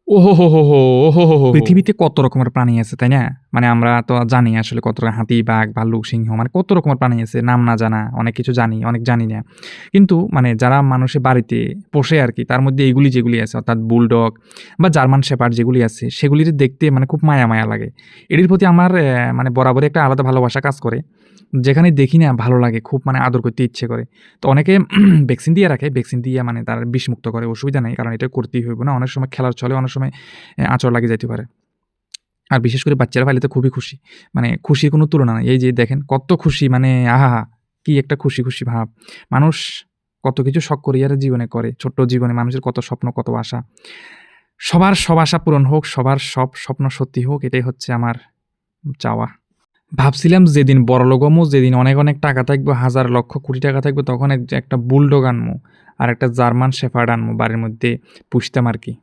ওহো হো, হো, হো, ওহো হো, হো, হো। পৃথিবীতে কত রকমের প্রাণী আছে, তাই না? মানে আমরা তো জানি আসলে কত হাতি, বাঘ, ভাল্লুক, সিংহ মানে কত রকমের প্রাণী আছে। নাম না জানা অনেক কিছু জানি, অনেক জানি না। কিন্তু মানে যারা মানুষের বাড়িতে পোষে আরকি তার মধ্যে এগুলি যেগুলি আছে অর্থাৎ বুলডগ বা জার্মান শেপার্ড যেগুলি আছে সেগুলির দেখতে মানে খুব মায়া, মায়া লাগে। এটির প্রতি আমার মানে বরাবরই একটা আলাদা ভালোবাসা কাজ করে। যেখানেই দেখি না ভালো লাগে খুব মানে আদর করতে ইচ্ছে করে। তো অনেকে ভ্যাকসিন দিয়ে রাখে। ভ্যাকসিন দিয়ে মানে তার বিষমুক্ত করে। অসুবিধা নাই। কারণ এটা করতেই হইব না। অনেক সময় খেলার ছলে অনেক সময় আঁচড় লাগে যাইতে পারে। আর বিশেষ করে বাচ্চারা পাইলে তো খুবই খুশি। মানে খুশির কোনো তুলনা নাই। এই যে দেখেন কত খুশি মানে আহাহা! কি একটা খুশি, খুশি ভাব। মানুষ কত কিছু শখ করিয়া জীবনে করে। ছোট্ট জীবনে মানুষের কত স্বপ্ন, কত আশা। সবার সব আশা পূরণ হোক, সবার সব স্বপ্ন সত্যি হোক এটাই হচ্ছে আমার চাওয়া। ভাবছিলাম যেদিন বড়লোক হমু, যেদিন অনেক, অনেক টাকা থাকবে, হাজার লক্ষ কোটি টাকা থাকবে তখন একটা বুলডগ আনমু। আর একটা জার্মান শেফার্ড আনমু বাড়ির মধ্যে পুষতাম আরকি।